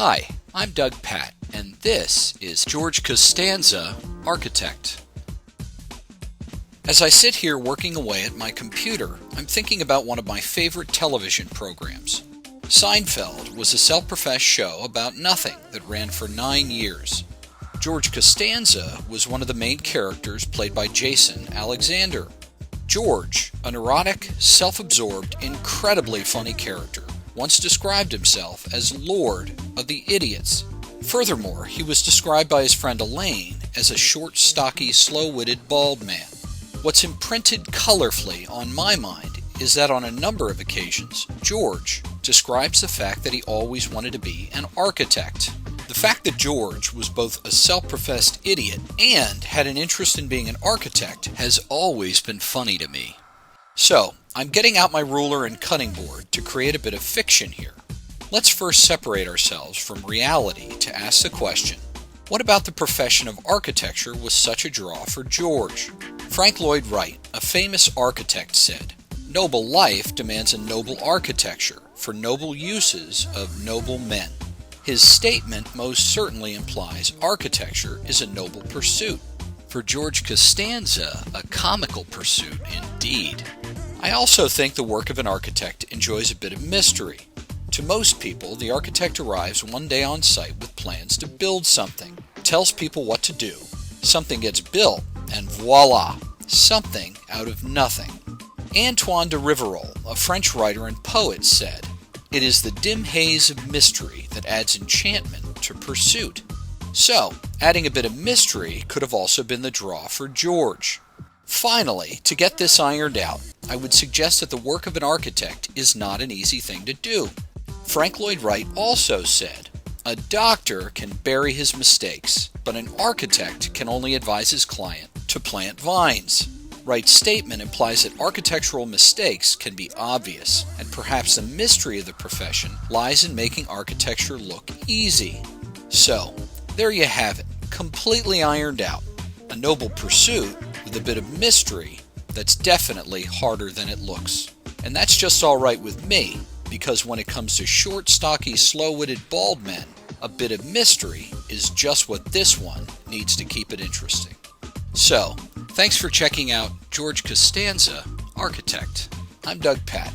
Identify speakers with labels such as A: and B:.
A: Hi, I'm Doug Patt, and this is George Costanza, Architect. As I sit here working away at my computer, I'm thinking about one of my favorite television programs. Seinfeld was a self-professed show about nothing that ran for 9 years. George Costanza was one of the main characters played by Jason Alexander. George, a neurotic, self-absorbed, incredibly funny character, once described himself as Lord of the Idiots. Furthermore, he was described by his friend Elaine as a short, stocky, slow-witted, bald man. What's imprinted colorfully on my mind is that on a number of occasions, George describes the fact that he always wanted to be an architect. The fact that George was both a self-professed idiot and had an interest in being an architect has always been funny to me. So, I'm getting out my ruler and cutting board to create a bit of fiction here. Let's first separate ourselves from reality to ask the question, what about the profession of architecture was such a draw for George? Frank Lloyd Wright, a famous architect, said, "Noble life demands a noble architecture for noble uses of noble men." His statement most certainly implies architecture is a noble pursuit. For George Costanza, a comical pursuit indeed. I also think the work of an architect enjoys a bit of mystery. To most people, the architect arrives one day on site with plans to build something, tells people what to do, something gets built, and voila, something out of nothing. Antoine de Rivarol, a French writer and poet, said, "It is the dim haze of mystery that adds enchantment to pursuit." So, adding a bit of mystery could have also been the draw for George. Finally, to get this ironed out, I would suggest that the work of an architect is not an easy thing to do. Frank Lloyd Wright also said, "A doctor can bury his mistakes, but an architect can only advise his client to plant vines." Wright's statement implies that architectural mistakes can be obvious, and perhaps the mystery of the profession lies in making architecture look easy. So, there you have it, completely ironed out. A noble pursuit with a bit of mystery that's definitely harder than it looks. And that's just alright with me, because when it comes to short, stocky, slow-witted bald men, a bit of mystery is just what this one needs to keep it interesting. So, thanks for checking out George Costanza, Architect. I'm Doug Patt.